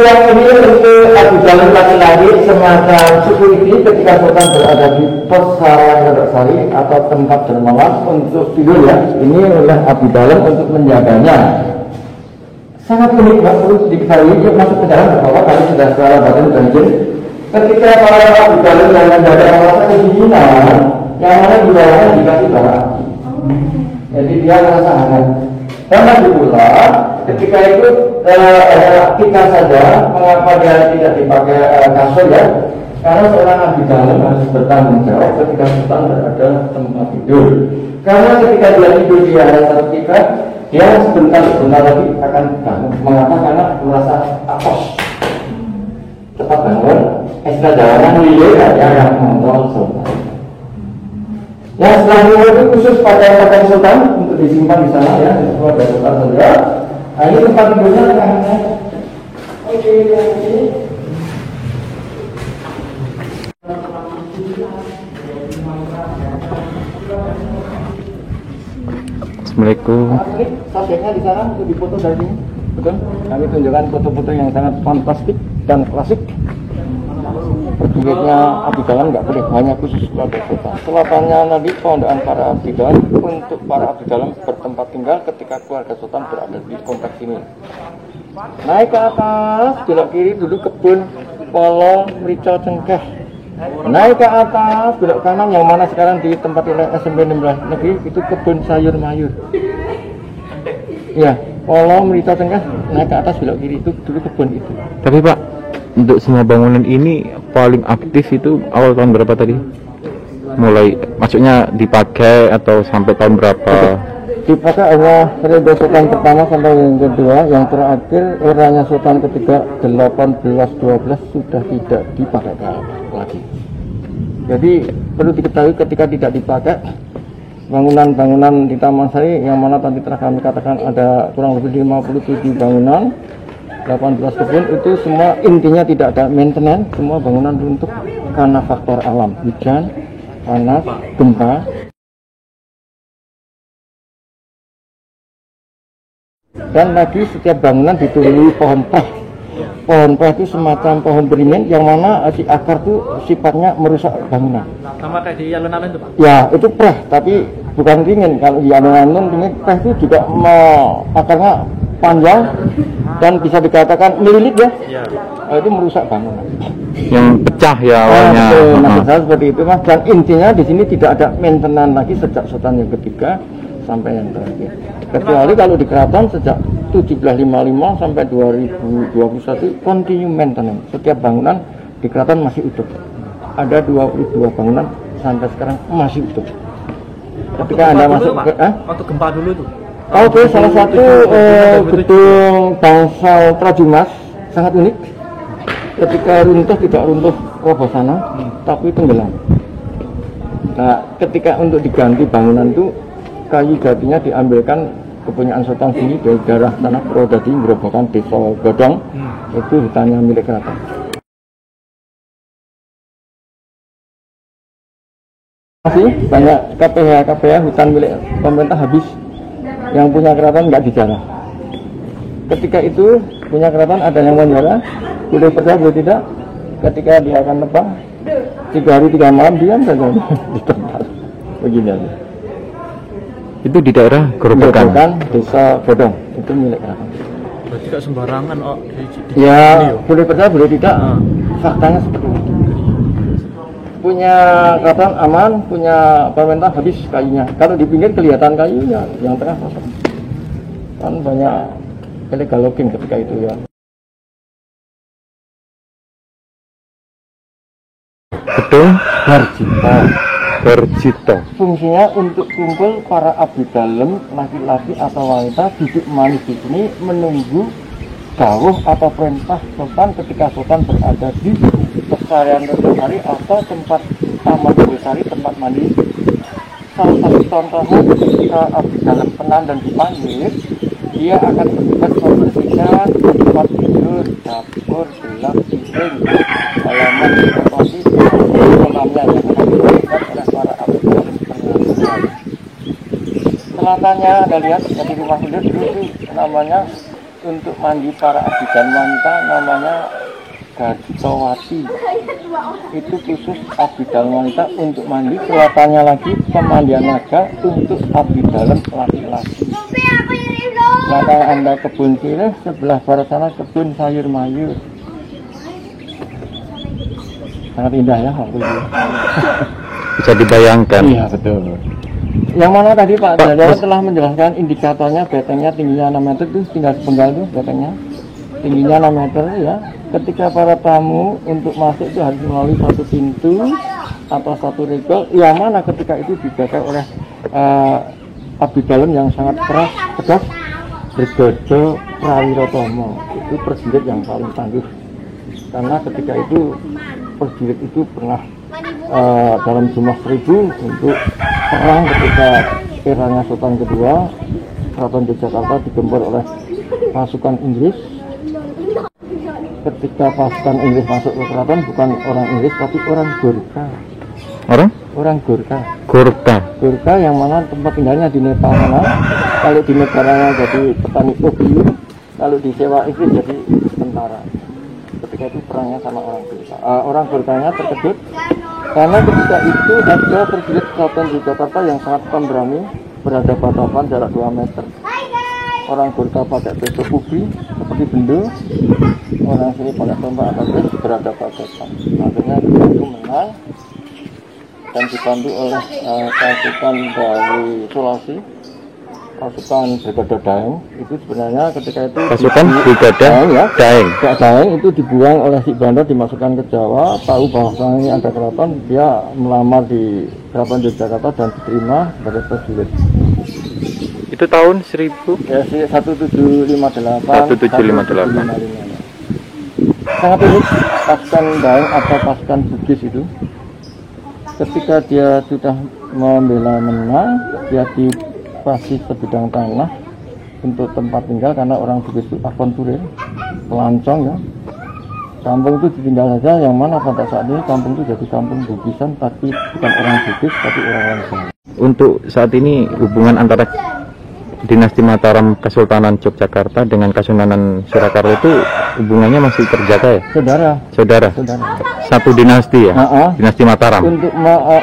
yang ini untuk Abu Jalal laki-laki semacam security ketika sultan berada di pos Sari atau tempat dermawan untuk tidur ya. Ini oleh Abu Jalal untuk menjaganya. Sangat unik, perlu diketahui. Yuk masuk ke dalam bahwa kali sudah secara batin dan jin. Ketika para Abu Jalal yang menjaga merasa kedinginan, yang mana di bawahnya dikasih bara api. Jadi dia merasa hangat. Dan lagi pula ketika itu kita saja mengapa dia tidak dipakai kasur ya, karena seorang abdi dalam harus bertanggung jawab ketika sultan berada tempat tidur, karena ketika dia tidur di atas satu tiket dia sebentar lagi akan bangun. Mengapa? Karena merasa apes, cepat bangun, ekstra jalanan lilir aja yang mengontrol sultan. Ya, selanjutnya itu khusus pakaian sultan untuk disimpan di sana ya, sesuai dari sultan saja. Nah, ini tempat tidurnya tengahnya. Oke. Assalamualaikum. Subjeknya di sana untuk difoto dari sini, betul? Kami tunjukkan foto-foto yang sangat fantastik dan klasik. Perjuangannya abdi dalam nggak boleh hanya khusus kepada sultan. Selatannya nanti pondaan para abdi dalam untuk para abdi dalam bertempat tinggal ketika keluarga sultan berada di kompleks ini. Naik ke atas, belok kiri dulu kebun polo merica cengkeh. Naik ke atas, belok kanan yang mana sekarang di tempat SMP 16 negeri itu kebun sayur mayur. Ya, polo merica cengkeh, naik ke atas belok kiri itu dulu kebun itu. Tapi Pak, untuk semua bangunan ini paling aktif itu awal tahun berapa tadi? Mulai maksudnya dipakai atau sampai tahun berapa? Dipakai hanya periode sultan pertama sampai yang kedua, yang terakhir eranya sultan ketiga 1812 sudah tidak dipakai lagi. Jadi perlu diketahui ketika tidak dipakai bangunan-bangunan di Taman Sari yang mana tadi telah kami katakan ada kurang lebih 57 bangunan, 18 kebun, itu semua intinya tidak ada maintenance, semua bangunan runtuh karena faktor alam, hujan, panas, gempa. Dan lagi setiap bangunan ditului pohon teh. Pohon teh itu semacam pohon beringin yang mana si akar itu sifatnya merusak bangunan. Sama kayak di alun-alun itu Pak? Ya, itu teh, tapi bukan beringin. Kalau di alun-alun ini teh itu juga akarnya panjang dan bisa dikatakan melilit ya. Iya. Itu merusak bangunan. Yang pecah ya awalnya. Nah, seperti itu Mas. Dan intinya di sini tidak ada maintenance lagi sejak sultan yang ketiga sampai yang terakhir. Kecuali kalau di keraton sejak 1755 sampai 2021 continue maintenance. Setiap bangunan di keraton masih utuh. Ada 22 bangunan sampai sekarang masih utuh. Ketika Anda masuk ke waktu gempa dulu itu. Oke, salah satu gedung bangsal Trajumas sangat unik. Ketika runtuh tidak runtuh roboh sana, tapi tenggelam. Nah, ketika untuk diganti bangunan itu kayu jatinya diambilkan kepunyaan sultan sini dari daerah tanah Purwodadi, merupakan desa Godong, itu hutannya milik keraton. Masih banyak KPH hutan milik pemerintah habis. Yang punya keraton nggak dijarah. Ketika itu punya keraton ada yang menjara, boleh percaya boleh tidak. Ketika dia akan nebang 3 hari 3 malam diam saja di tempat begini aja. Itu di daerah Gerobokan, desa Godong, itu milik keraton. Berarti gak sembarangan ya, boleh percaya boleh tidak. Faktanya seperti itu. Punya keraton aman, punya pemerintah habis kayunya. Kalau di pinggir kelihatan kayunya, yang tengah kosong. Kan banyak illegal logging ketika itu ya. Betul? Berjito. Fungsinya untuk kumpul para abdi dalam laki-laki atau wanita duduk manis di sini menunggu dawuh atau perintah sultan ketika sultan berada di pesarian Sari atau tempat taman Sari, tempat mandi. Salah satu contohnya ketika abdi dalam penan dan dipanggil, dia akan bertugas membersihkan tempat tidur, dapur, gelap, piring, halaman, posisi, kolamnya yang akan dibersihkan oleh para abdi dalam penan. Selatannya Anda lihat, jadi rumah tidur dulu itu namanya untuk mandi para abdi dan wanita namanya Gaditawati. Itu khusus abdi dalam wanita untuk mandi. Selatannya lagi pemandian naga untuk abdi dalam laki-laki. Selatan Anda kebun sirih, sebelah barat sana kebun sayur mayur. Sangat indah ya waktu itu. Bisa dibayangkan. Iya betul. Yang mana tadi Pak Dardawan telah menjelaskan indikatornya, betengnya tingginya 6 meter itu tinggal sepenggal tuh betengnya. Tingginya 6 meter ya. Ketika para tamu untuk masuk itu harus melalui satu pintu atau satu regol, yang mana ketika itu dijaga oleh abdi dalam yang sangat keras, tegas, Brigada Prawirotomo. Itu prajurit yang paling tangguh. Karena ketika itu prajurit itu pernah dalam jumlah 1000 untuk perang ketika eranya Sultan kedua, Keraton Yogyakarta digempur oleh pasukan Inggris. Ketika pasukan Inggris masuk ke keraton, bukan orang Inggris tapi orang Gurkha. Orang Gurkha yang mana tempat tinggalnya di Nepal sana. Kalau di negaranya jadi petani opium, kalau disewa Inggris jadi tentara. Ketika itu perangnya sama orang Gurkha. Orang Gurkhanya terkejut karena ketika itu ada prajurit Keraton Yogyakarta yang sangat pemberani berhadapan-hadapan jarak 2 meter. Orang Gurkha pakai pistol kubri seperti bendo, orang sini pakai tombak atau bes berhadapan-hadapan. Akhirnya itu menang dan dibantu oleh pasukan dari Sulawesi, pasukan Brigada Daeng. Itu sebenarnya ketika itu Pasukan Brigada Daeng itu dibuang oleh Si Bandar, dimasukkan ke Jawa, tahu bahwa ini ada keraton, dia melamar di Keraton Yogyakarta dan diterima sebagai prajurit. Itu tahun 1000 Ya, 1758. 1758. Sangat unik pasukan Daeng atau pasukan Bugis itu. Ketika dia sudah membela menang, dia dikasih sebidang tanah untuk tempat tinggal karena orang Bugis itu aventurir, pelancong ya. Kampung itu ditinggal saja, yang mana pada saat ini kampung itu jadi kampung Bugisan, tapi bukan orang Bugis tapi orang Jawa. Untuk saat ini hubungan antara Dinasti Mataram Kesultanan Yogyakarta dengan Kasunanan Surakarta itu hubungannya masih terjaga ya? Saudara. Satu dinasti ya? Dinasti Mataram. Untuk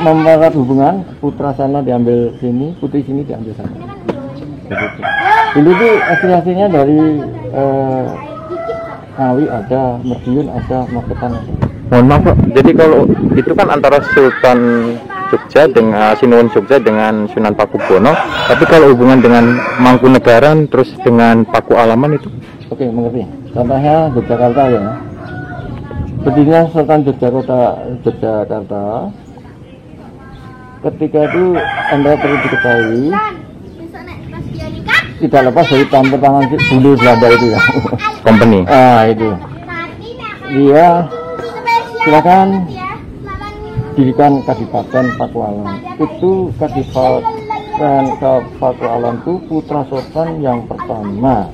mempererat hubungan, putra sana diambil sini, putri sini diambil sana. Begitu. Dulu itu asli-aslinya dari Ngawi ada, Madiun ada, Magetan ada. Mohon maaf Pak, jadi kalau itu kan antara Sultan Jogja dengan Sinuwun Jogja dengan Sunan Pakubono, tapi kalau hubungan dengan Mangkunegaran terus dengan Paku Alaman itu? Oke, mengerti. Contohnya Yogyakarta ya. Berdirinya Sultan Yogyakarta. Ketika itu Anda perlu diketahui tidak lepas dari campur tangan dulu Belanda itu ya. Company. Itu. Dia silakan dirikan Kadipaten Pakualam. Itu Kadipaten Pakualam itu putra sultan yang pertama,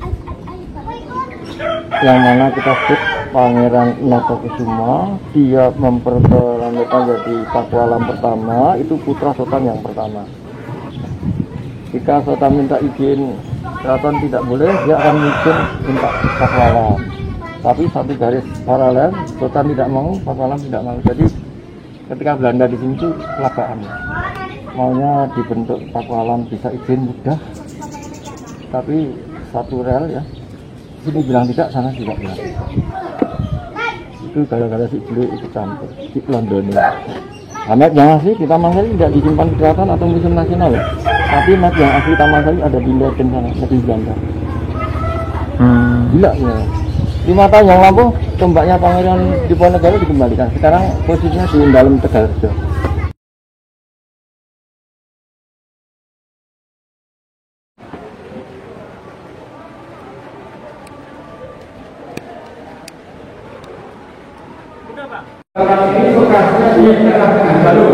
yang mana kita sebut Pangeran Natakusuma. Dia memperkenalkan jadi Pakualam pertama, itu putra sultan yang pertama. Jika sultan minta izin keraton tidak boleh, dia akan minta Pakualam. Tapi satu garis paralel, sultan tidak mau, Pakualam tidak mau. Jadi ketika Belanda di sini tuh kelabakan, maunya dibentuk Pakualam bisa izin mudah, tapi satu rel ya, sini bilang tidak, sana juga bilang tidak. Itu gara-gara si Julu ikut campur di London ya. Mat yang asli di Taman Sari tidak disimpan di keraton atau museum nasional ya, tapi mat yang asli Taman Sari ada di Leiden sana, di Belanda. Gila ya. 5 tahun yang lalu tombaknya Pangeran Diponegoro dikembalikan. Sekarang posisinya di dalam Tegalrejo. Ini bekasnya di tengah Balu.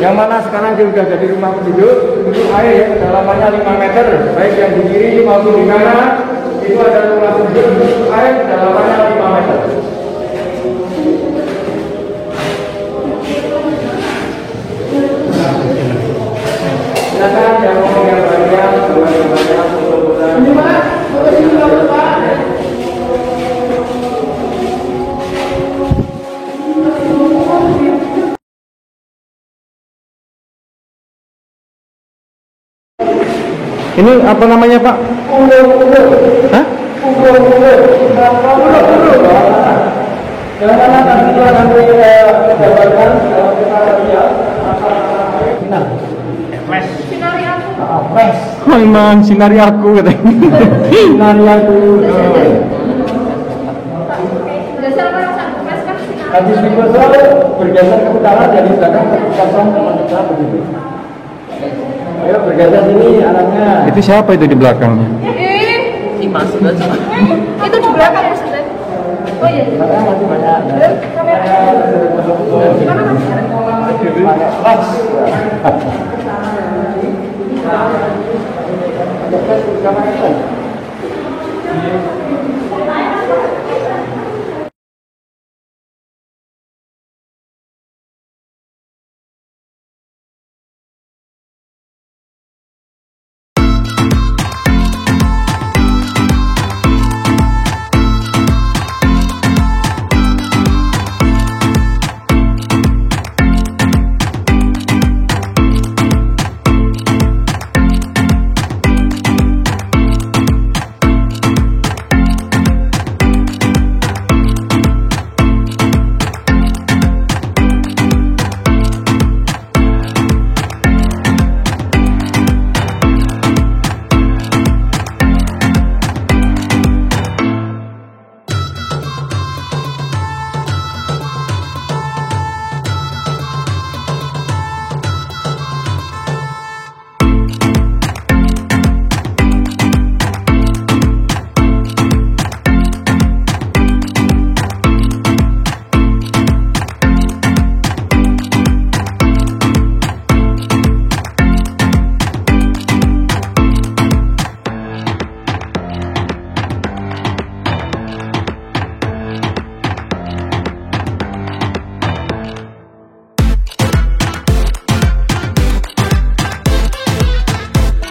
Yang mana sekarang dia sudah jadi rumah penduduk. Untuk air ya, kedalamannya 5 meter, baik yang di kiri maupun di kanan. Itu ada rumah penduduk untuk air kedalamannya 5 meter. Silakan yang mau yang banyak, untuk Ini apa namanya Pak? Hah? Jangan nanti dia nanti mendapatkan Sinari aku. Memang sinari aku katanya. Sinari aku. Dasar orang satu mes kan sinari. Habis dikosong bergeser ke utara jadi belakang kosong teman kita begitu. Ayo bergeser sini anaknya. Itu siapa itu di belakangnya? Imas baca. Itu di belakang maksudnya. Oh iya. Belakang masih banyak.